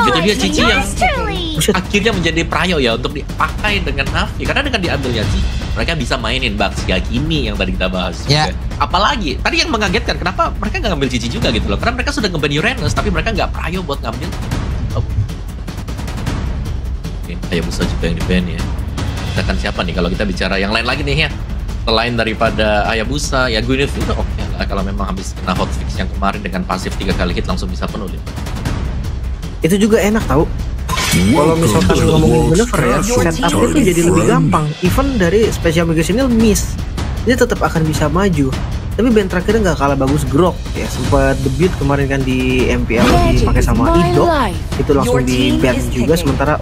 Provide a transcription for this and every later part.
Itu dia Cici yang akhirnya menjadi prayo ya untuk dipakai dengan Navi. Karena dengan diambilnya Cici, mereka bisa mainin Bugs Yakini yang tadi kita bahas. Ya. Apalagi, tadi yang mengagetkan, kenapa mereka nggak ngambil Cici juga gitu loh. Karena mereka sudah nge-ban Uranus, tapi mereka nggak prayo buat ngambil. Oke, Hayabusa juga yang di-ban ya. Kita kan siapa nih kalau kita bicara yang lain lagi nih ya. Selain daripada Hayabusa, ya Gwyneth udah oke lah. Kalau memang habis kena hotfix yang kemarin dengan pasif 3 kali hit langsung bisa penuh. Itu juga enak tau. Kalau misalkan ngomongin maneuver ya, setupnya tuh jadi lebih gampang. Even dari special ini miss, dia tetap akan bisa maju. Tapi band terakhirnya nggak kalah bagus, Grok ya, sempat debut kemarin kan di MPL dipakai sama Ido, itu langsung di ban juga. Sementara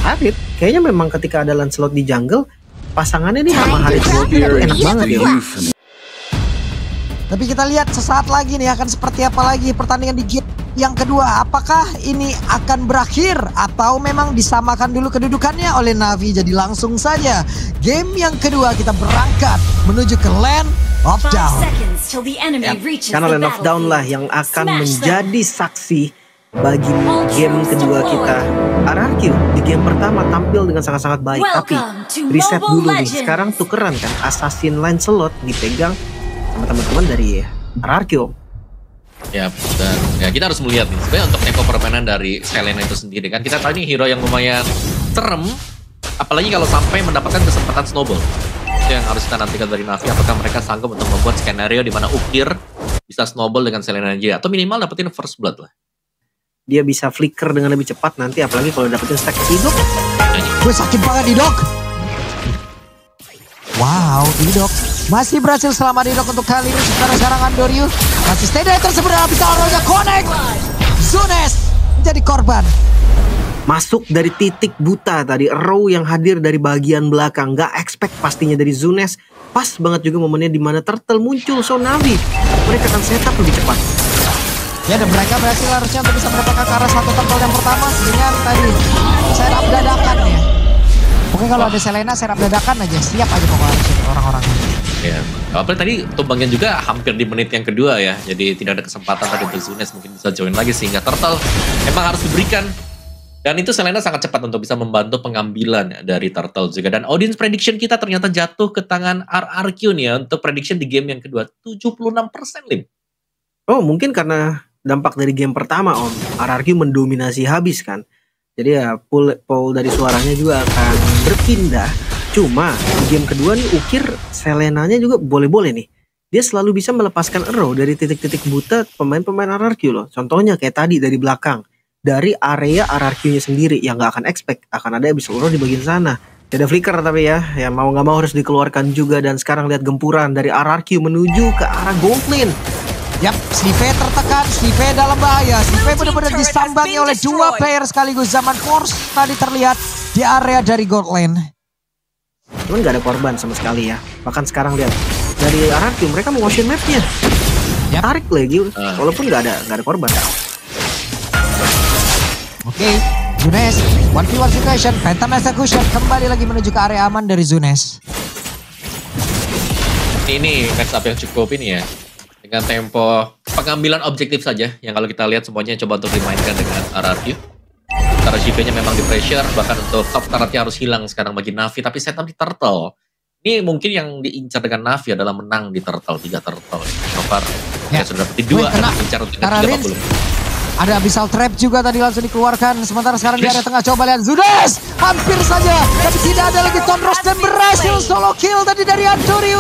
Harit kayaknya memang ketika ada Lancelot di jungle, pasangannya nih sama Harit itu enak banget ya. Tapi kita lihat sesaat lagi nih akan seperti apa lagi pertandingan di game yang kedua. Apakah ini akan berakhir atau memang disamakan dulu kedudukannya oleh Navi? Jadi langsung saja game yang kedua kita berangkat menuju ke Land of Down. Karena Land of Down lah yang akan menjadi saksi bagi game kedua kita. RRQ di game pertama tampil dengan sangat-sangat baik, tapi reset dulu nih. Sekarang tukeran kan, Assassin Lancelot dipegang sama teman-teman dari RRQ. Ya, dan ya kita harus melihat nih sebenarnya untuk tempo permainan dari Selena itu sendiri kan. Kita tahu ini hero yang lumayan serem, apalagi kalau sampai mendapatkan kesempatan snowball. Itu yang harus kita nantikan dari Navi, apakah mereka sanggup untuk membuat skenario di mana Ukir bisa snowball dengan Selena aja, atau minimal dapetin first blood lah. Dia bisa flicker dengan lebih cepat nanti, apalagi kalau dapetin stack Idok. Gue sakit banget Idok. Wow, Idok masih berhasil selamat Idok untuk kali ini. Sekarang Andoryu masih stay dari tersebut dalam bisa roja connect. Zunes menjadi korban. Masuk dari titik buta tadi, Row yang hadir dari bagian belakang, gak expect pastinya dari Zunes. Pas banget juga momennya dimana Turtle muncul, so Navi mereka akan setup lebih cepat. Ya, dan mereka berhasil harusnya untuk bisa mendapatkan ke arah satu Turtle yang pertama dengan tadi setup dadakan ya. Oke, kalau ada Selena setup dadakan aja, siap aja pokoknya orang-orangnya. Ya, apalagi tadi tumbangnya juga hampir di menit yang kedua ya, jadi tidak ada kesempatan tadi untuk Zunes mungkin bisa join lagi, sehingga Turtle emang harus diberikan. Dan itu Selena sangat cepat untuk bisa membantu pengambilan dari Turtle juga. Dan audience prediction kita ternyata jatuh ke tangan RRQ nih ya, untuk prediction di game yang kedua, 76% Lim. Oh, mungkin karena dampak dari game pertama Om, RRQ mendominasi habis kan. Jadi ya pool dari suaranya juga akan berpindah. Cuma di game kedua nih Ukir Selenanya juga boleh-boleh nih. Dia selalu bisa melepaskan arrow dari titik-titik buta pemain-pemain RRQ loh. Contohnya kayak tadi dari belakang. Dari area RRQ-nya sendiri yang nggak akan expect akan ada Abyssal Roar di bagian sana. Ada flicker tapi ya mau nggak mau harus dikeluarkan juga. Dan sekarang lihat gempuran dari RRQ menuju ke arah Goldlane. Yap, Slive tertekan, Slive dalam bahaya. Slive benar-benar disambangi oleh dua player sekaligus. Zaman Force tadi terlihat di area dari Goldlane. Cuman nggak ada korban sama sekali ya. Bahkan sekarang lihat dari RRQ mereka mau motion map-nya. Yep. Tarik lagi walaupun nggak ada korban. Oke, Zunes 1v1 situation, Phantom Execution kembali lagi menuju ke area aman dari Zunes. Ini match up yang cukup ini ya, dengan tempo pengambilan objektif saja, yang kalau kita lihat semuanya coba untuk dimainkan dengan RRQ. Karena JP-nya memang di pressure, bahkan untuk top turretnya harus hilang sekarang bagi Navi, tapi setup di Turtle. Ini mungkin yang diincar dengan Navi adalah menang di Turtle, 3 Turtle. So far, ya sudah dapat 2, dan diincar untuk 340. Ada Abyssal Trap juga tadi langsung dikeluarkan. Sementara sekarang di area tengah coba lihat Zunes. Hampir saja. Tapi tidak ada lagi Tonros dan berhasil solo kill tadi dari Andoryu.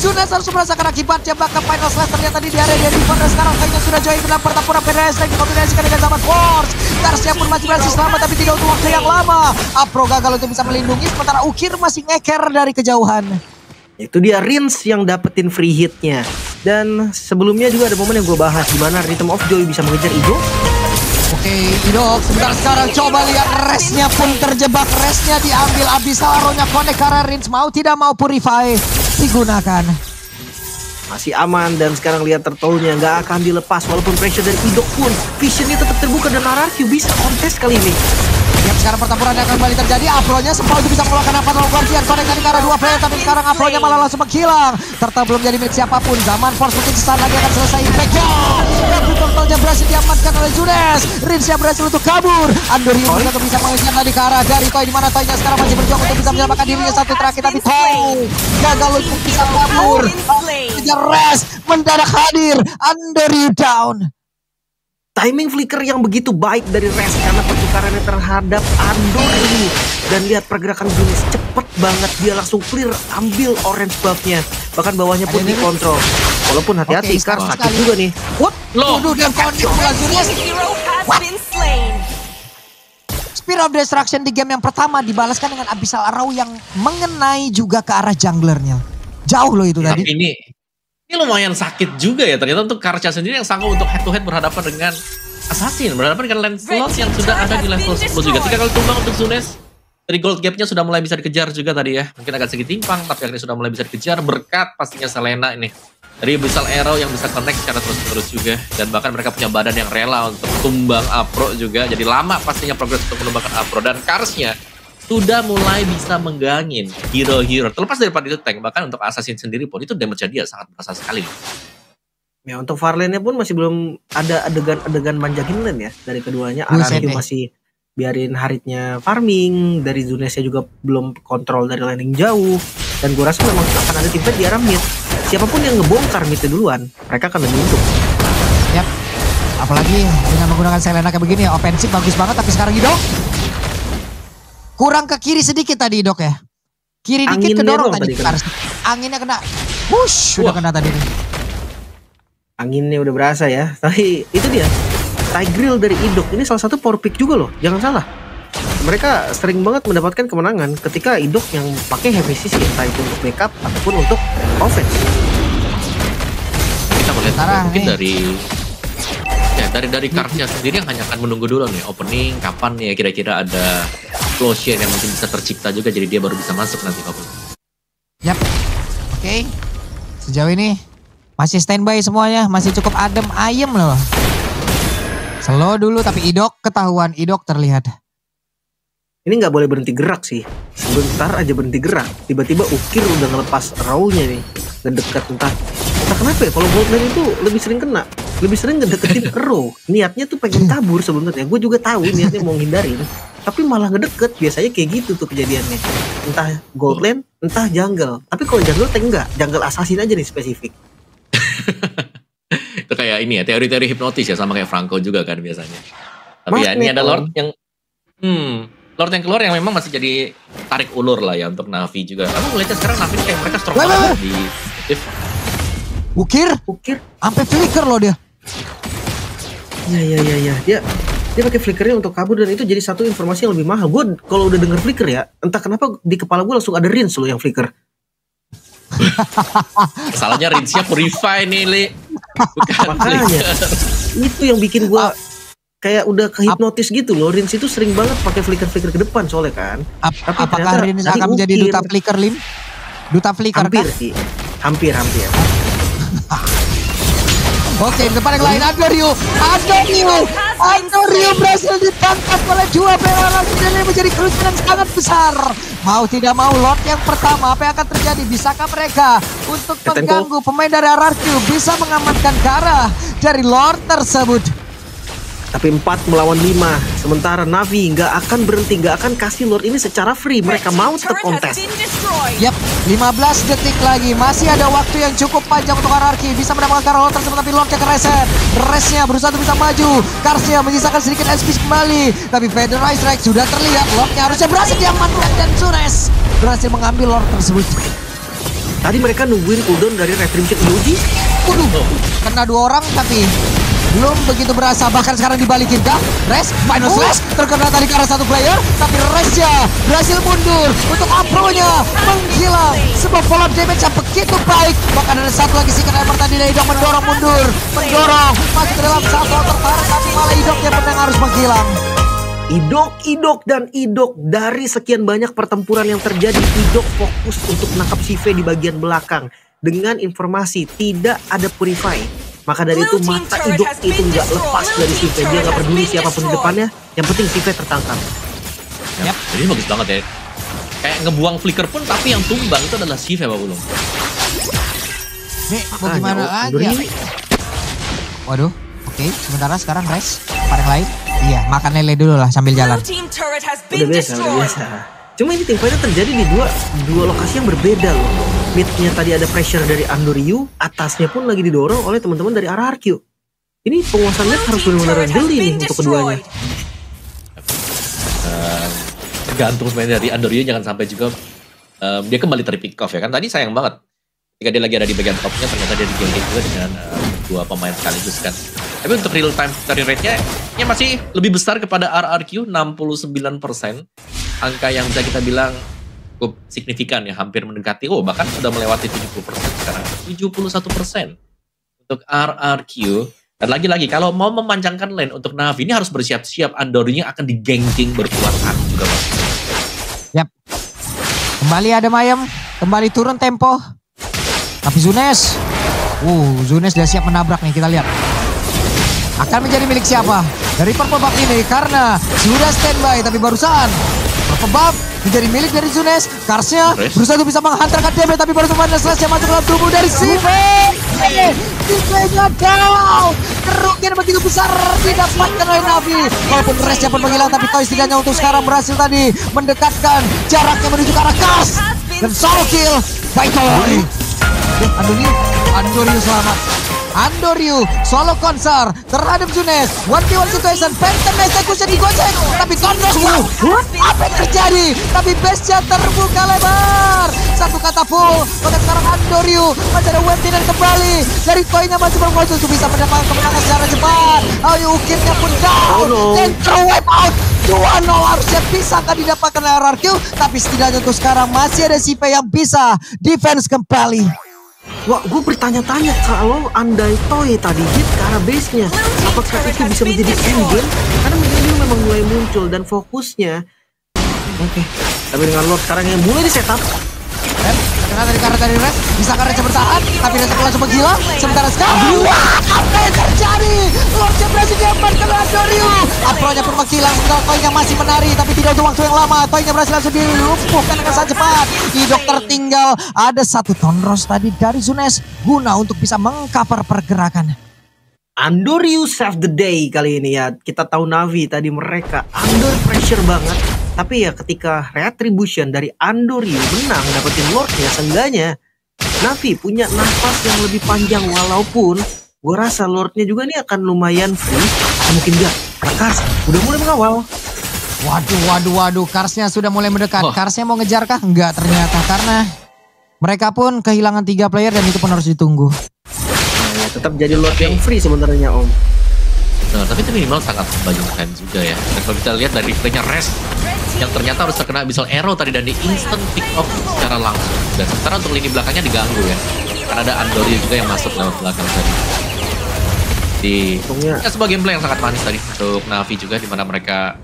Zunes harus merasakan akibatnya. Bahkan final slash ternyata tadi di area dari Riven. Dan sekarang kayaknya sudah join ke dalam pertempuran PDS. Dan dikombinasikan dengan zaman Force. Tarsnya pun masih berhasil selamat. Tapi tidak untuk waktu yang lama. Apro gagal untuk bisa melindungi. Sementara Ukir masih ngeker dari kejauhan. Itu dia Rins yang dapetin free hitnya. Dan sebelumnya juga ada momen yang gue bahas di mana Rhythm of Joy bisa mengejar Ido. Oke, Ido sebentar sekarang coba lihat resnya pun terjebak. Resnya diambil Abyssal Arrow-nya connect karena Rins mau tidak mau Purify digunakan. Masih aman dan sekarang lihat Turtle-nya nggak akan dilepas walaupun pressure dari Ido pun visionnya tetap terbuka dan RRQ bisa kontes kali ini. Yang sekarang pertempuran yang akan kembali terjadi. Afro-nya sempat untuk bisa mengeluarkan apa lalu Guardian. Connect tadi ke arah 2 player, tapi sekarang Afro-nya malah langsung menghilang. Turtle belum jadi milik siapapun. Zaman Force mungkin sesaat lagi akan selesai impact-nya. Dan totalnya berhasil diamankan oleh Junes. Rinsya berhasil untuk kabur. Andorium untuk bisa mengejar tadi ke arah dari Toy, di mana Toy-nya sekarang masih berjuang untuk bisa menyelamatkan dirinya satu terakhir, tapi Toy gagal untuk bisa kabur. Kejar Res mendadak hadir. Andorium down. Timing flicker yang begitu baik dari Res karena pertukarannya terhadap Andorium. Dan lihat pergerakan Junes cepet banget, dia langsung clear, ambil orange buff-nya. Bahkan bawahnya pun dikontrol. Walaupun hati-hati, Kar sakit juga nih. What? Waduh, dan connect pula Junes. Spear of Destruction di game yang pertama dibalaskan dengan Abyssal Arrow yang mengenai juga ke arah junglernya. Jauh loh itu tadi. Tapi ini lumayan sakit juga ya, ternyata untuk Karcha sendiri yang sanggup untuk head to head berhadapan dengan Assassin, berhadapan dengan Lancelot yang sudah ada di level 10 juga. 3 kali tumbang untuk Junes. Dari gold gapnya sudah mulai bisa dikejar juga tadi ya. Mungkin agak sedikit timpang, tapi akhirnya sudah mulai bisa dikejar berkat pastinya Selena ini. Dari Abyssal Arrow yang bisa connect secara terus-menerus juga. Dan bahkan mereka punya badan yang rela untuk tumbang Afro juga. Jadi lama pastinya progres untuk menumbangkan Afro. Dan Karsnya sudah mulai bisa menggangin hero-hero. Terlepas daripada itu tank, bahkan untuk Assassin sendiri pun itu damage-nya dia sangat berasa sekali. Ya untuk Farlane-nya pun masih belum ada adegan manjagin lane ya dari keduanya. Araki masih biarin Haritnya farming, dari Zunesnya juga belum kontrol dari landing jauh. Dan gue rasa memang akan ada tim fight di arah mid. Siapapun yang ngebongkar midnya duluan, mereka akan lebih untung. Yap. Apalagi dengan menggunakan Selena kayak begini ya, ofensif bagus banget, tapi sekarang Idok kurang ke kiri sedikit tadi Idok ya. Kiri dikit kedorong tadi. Anginnya kena. Wush, sudah kena tadi nih. Anginnya udah berasa ya. Tapi itu dia. Tigreal dari Idok ini salah satu power pick juga loh. Jangan salah. Mereka sering banget mendapatkan kemenangan ketika Idok yang pakai heavy CC, entah itu untuk backup ataupun untuk offense. Kita melihat mungkin dari Karcha sendiri yang hanya akan menunggu dulu nih opening kapan nih ya kira-kira ada closure yang mungkin bisa tercipta juga, jadi dia baru bisa masuk nanti kapan. Yap. Oke. Sejauh ini masih standby semuanya, masih cukup adem ayem loh. Slow dulu tapi Idok ketahuan, Idok terlihat. Ini nggak boleh berhenti gerak sih. Sebentar aja berhenti gerak. Tiba-tiba Ukir udah ngelepas Raulnya nih. Ngedekat entah kenapa ya. Kalau Goldman itu lebih sering kena. Lebih sering ngedeketin Raul. Niatnya tuh pengen kabur sebenarnya. Gue juga tahu niatnya mau ngindarin. Tapi malah ngedeket. Biasanya kayak gitu tuh kejadiannya. Entah Goldland, entah jungle. Tapi kalau jungle tank enggak. Jungle assassin aja nih spesifik. Itu kayak ini ya, teori-teori hipnotis ya, sama kayak Franco juga kan biasanya. Tapi ya ini ada Lord yang Lord yang keluar yang memang masih jadi tarik ulur lah ya untuk Na'Vi juga. Kamu ngeliatnya sekarang Na'Vi kayak mereka strong banget di Ukir sampai flicker loh dia. Ya. Dia pakai flickernya untuk kabur, dan itu jadi satu informasi yang lebih mahal. Gue kalau udah denger flicker ya, entah kenapa di kepala gue langsung ada Rins loh yang flicker. Salahnya Rinsnya Purify nih, Li. Bukan makanya itu yang bikin gue kayak udah kehipnotis gitu loh. Rins itu sering banget pakai flicker-flicker ke depan soalnya kan. Apakah Rins akan menjadi duta flicker, Lim? Duta flicker hampir kan? Sih. Hampir. Oke, di depan yang lain Andorium berhasil ditangkap oleh dua player langsung, dan ini menjadi kerugian yang sangat besar. Mau tidak mau Lord yang pertama, apa yang akan terjadi? Bisakah mereka untuk mengganggu pemain dari RRQ bisa mengamankan ke arah dari Lord tersebut? Tapi 4 melawan 5. Sementara Na'Vi nggak akan berhenti, nggak akan kasih Lord ini secara free. Mereka mau tetap kontes. Yap, 15 detik lagi. Masih ada waktu yang cukup panjang untuk RRQ bisa mendapatkan Lord tersebut, tapi Lordnya kereset. Resnya berusaha untuk bisa maju. Karsnya menyisakan sedikit SP kembali. Tapi Federal Strike sudah terlihat. Lordnya harusnya berhasil diamankan, dan Sunes berhasil mengambil Lord tersebut. Tadi mereka nungguin cooldown dari Retribution Yuji. Waduh, kena 2 orang tapi belum begitu berasa. Bahkan sekarang dibalikin kah? Res, final slash terkena tadi ke arah satu player, tapi Resnya berhasil mundur untuk Afro-nya menghilang. Sebuah follow damage yang begitu baik. Bahkan ada satu lagi Secret Hammer tadi dari Idok mendorong mundur, masuk ke dalam satu tertarik, tapi malah Idok yang menang harus menghilang. Idok dari sekian banyak pertempuran yang terjadi, Idok fokus untuk menangkap Sive di bagian belakang dengan informasi tidak ada Purify. Maka dari itu mata Idok itu nggak lepas dari Sive. Dia nggak peduli siapapun di depannya, yang penting Sive tertangkap. Yap. Jadi bagus banget ya. Kayak ngebuang flicker pun tapi yang tumbang itu adalah Shiv ya Pak Bulung. Nih, mau gimana aja. Waduh, oke. Sementara sekarang Res, pada yang lain. Iya, makan lele dulu lah sambil jalan. Udah biasa. Cuma ini tim fighter terjadi di dua lokasi yang berbeda loh. Midnya tadi ada pressure dari Andoryu, atasnya pun lagi didorong oleh teman-teman dari RRQ. Ini penguasaan map harus benar-benar jeli nih untuk keduanya. Tergantung sebenarnya dari Andoryu, jangan sampai juga dia kembali terpick off ya kan. Tadi sayang banget ketika dia lagi ada di bagian topnya, ternyata dia di-gank juga dengan dua pemain sekaligus kan. Tapi untuk real time victory rate-nya masih lebih besar kepada RRQ, 69%. Angka yang bisa kita bilang cukup signifikan ya, hampir mendekati, bahkan sudah melewati 70% sekarang. 71% untuk RRQ. Dan lagi-lagi kalau mau memanjangkan lane untuk Na'Vi ini harus bersiap-siap, Andoryu akan di-ganking berkuat juga Bang. Yap. Kembali ada Mayem, kembali turun tempo. Tapi Zunes udah siap menabrak nih, kita lihat. Akan menjadi milik siapa? Dari Purple Buff ini karena sudah standby, tapi barusan Purple Buff menjadi milik dari Zunes. Karsnya berusaha untuk bisa menghantarkan damage, tapi baru teman slash yang masuk dalam tubuh dari Sive. Sive-nya down. Kerugian begitu besar didapatkan oleh Na'Vi. Walaupun Resnya pun menghilang, tapi Koi setidaknya untuk sekarang berhasil tadi mendekatkan jaraknya menuju ke arah Kars. Dan solo kill by Koi. Andoryu selamat. Andoryu solo konser terhadap Zunes. 1v1 situation, Phantom Execution digocek, tapi Tondros apa yang terjadi? Tapi base-nya terbuka lebar. Satu kata full, pada sekarang Andoryu masih ada weapon kembali. Dari Koi-nya masih berkuasa untuk bisa mendapatkan kemenangan secara cepat. Ukirnya pun down, dan wipe out. 2-0 harusnya bisa akan didapatkan oleh RRQ, tapi setidaknya untuk sekarang masih ada Sipe yang bisa defense kembali. Wah, gue bertanya-tanya kalau andai Toy tadi hit ke arah base-nya, apakah itu bisa menjadi endgame? Karena dia memang mulai muncul dan fokusnya. Oke. Tapi dengan Lord sekarang yang mulai di setup. Karena dari Res, bisa Res bertahan, tapi Res langsung menghilang. Sementara sekarang, apa yang terjadi? Lordnya berhasil diamankan oleh Andoryu. Apro-nya pun menghilang, sementara Toy-nya masih menari, tapi tidak untuk waktu yang lama. Toy-nya berhasil langsung dilumpuhkan dengan sangat cepat. Idok tertinggal, ada satu Tondros tadi dari Zunes, guna untuk bisa mengcover pergerakan. Andoryu save the day kali ini ya. Kita tahu Na'Vi tadi mereka under pressure banget. Tapi ya ketika retribution dari Andoryu menang dapetin Lordnya, seenggaknya Na'Vi punya nafas yang lebih panjang. Walaupun gue rasa Lordnya juga nih akan lumayan free. Mungkin enggak, Kars udah mulai mengawal. Waduh, Karsnya sudah mulai mendekat. Karsnya mau ngejar kah? Enggak ternyata, karena mereka pun kehilangan 3 player dan itu pun harus ditunggu. Ya, tetap jadi Lord yang free sebenarnya Om. Nah, tapi itu minimal sangat membingungkan juga ya. Dan kalau kita lihat dari replaynya Res yang ternyata harus terkena Abyssal Arrow tadi dan di instant pick off secara langsung. Dan sementara untuk lini belakangnya diganggu ya. Karena ada Andoryu juga yang masuk lewat belakang tadi. Ya, sebuah gameplay yang sangat manis tadi untuk Na'Vi juga, dimana mereka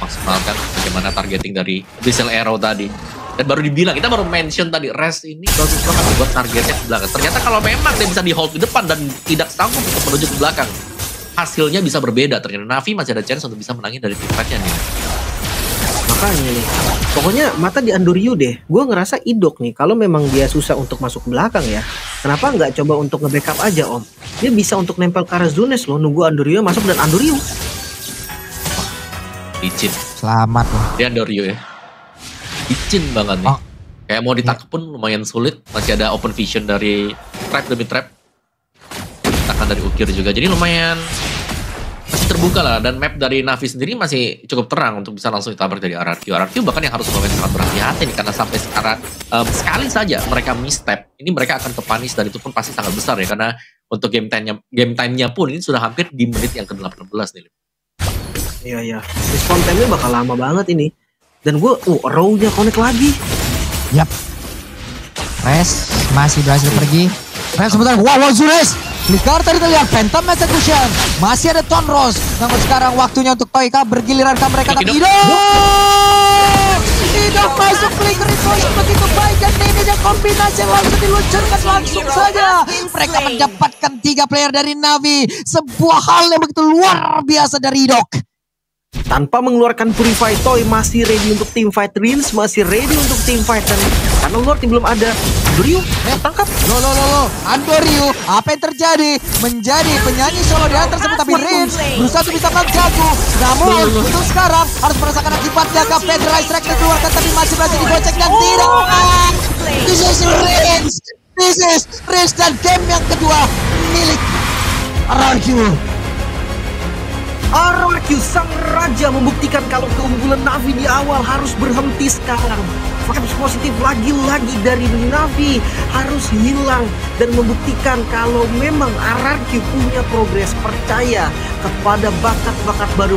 maksimalkan bagaimana targeting dari Abyssal Arrow tadi. Dan baru dibilang, kita baru mention tadi, Res ini bagus banget buat targetnya ke belakang. Ternyata kalau memang dia bisa di hold di depan dan tidak sanggup untuk menuju ke belakang, hasilnya bisa berbeda. Ternyata Na'Vi masih ada chance untuk bisa menangin dari teamfight-nya nih. Makanya nih, pokoknya mata di Andoryu deh. Gue ngerasa Idok nih, kalau memang dia susah untuk masuk belakang ya, kenapa nggak coba untuk nge-backup aja Om? Dia bisa untuk nempel ke arah Zunes loh, nunggu Andoryu masuk dan Andoryu. Licin. Selamat loh. Dia Andoryu ya. Licin banget nih. Kayak mau ditangkap pun lumayan sulit. Masih ada open vision dari trap demi trap. Akan dari Ukir juga. Jadi lumayan masih terbuka lah. Dan map dari Na'Vi sendiri masih cukup terang untuk bisa langsung ditabrak dari RRQ. RRQ bahkan yang harus lumayan sangat berhati-hati nih. Karena sampai sekarang sekali saja mereka misstep, ini mereka akan kepanis dan itu pun pasti sangat besar ya. Karena untuk game time-nya pun ini sudah hampir di menit yang ke-18 nih. Iya. Respawn time-nya bakal lama banget ini. Dan gue, row-nya connect lagi. Yap. Res masih berhasil pergi. Res sebentar. Wow, Zunes. Flicker tadi terlihat Phantom Execution. Masih ada Tondros. Namun sekarang waktunya untuk Toika bergiliran ke mereka. Tapi Idok masuk flicker itu begitu baik. Dan ini yang kombinasi langsung diluncurkan langsung saja. Mereka mendapatkan 3 player dari Na'Vi. Sebuah hal yang begitu luar biasa dari Idok. tanpa mengeluarkan Purify Toy, masih ready untuk teamfight. Rins masih ready untuk teamfight, dan karena Lord belum ada, Andoryu tangkap. Lo, Andoryu, apa yang terjadi? Menjadi penyanyi solo di atas tersebut, tapi Rins berusaha untuk bisa mengganggu. Namun, untuk sekarang harus merasakan akibatnya. Cathedral Strike dikeluarkan, tapi masih berhasil digocek dan tidak. This is Rins! This is Rins, dan game yang kedua milik RRQ. RRQ sang raja membuktikan kalau keunggulan Na'Vi di awal harus berhenti sekarang. Vibes positif lagi-lagi dari Na'Vi harus hilang dan membuktikan kalau memang RRQ punya progres. Percaya kepada bakat-bakat baru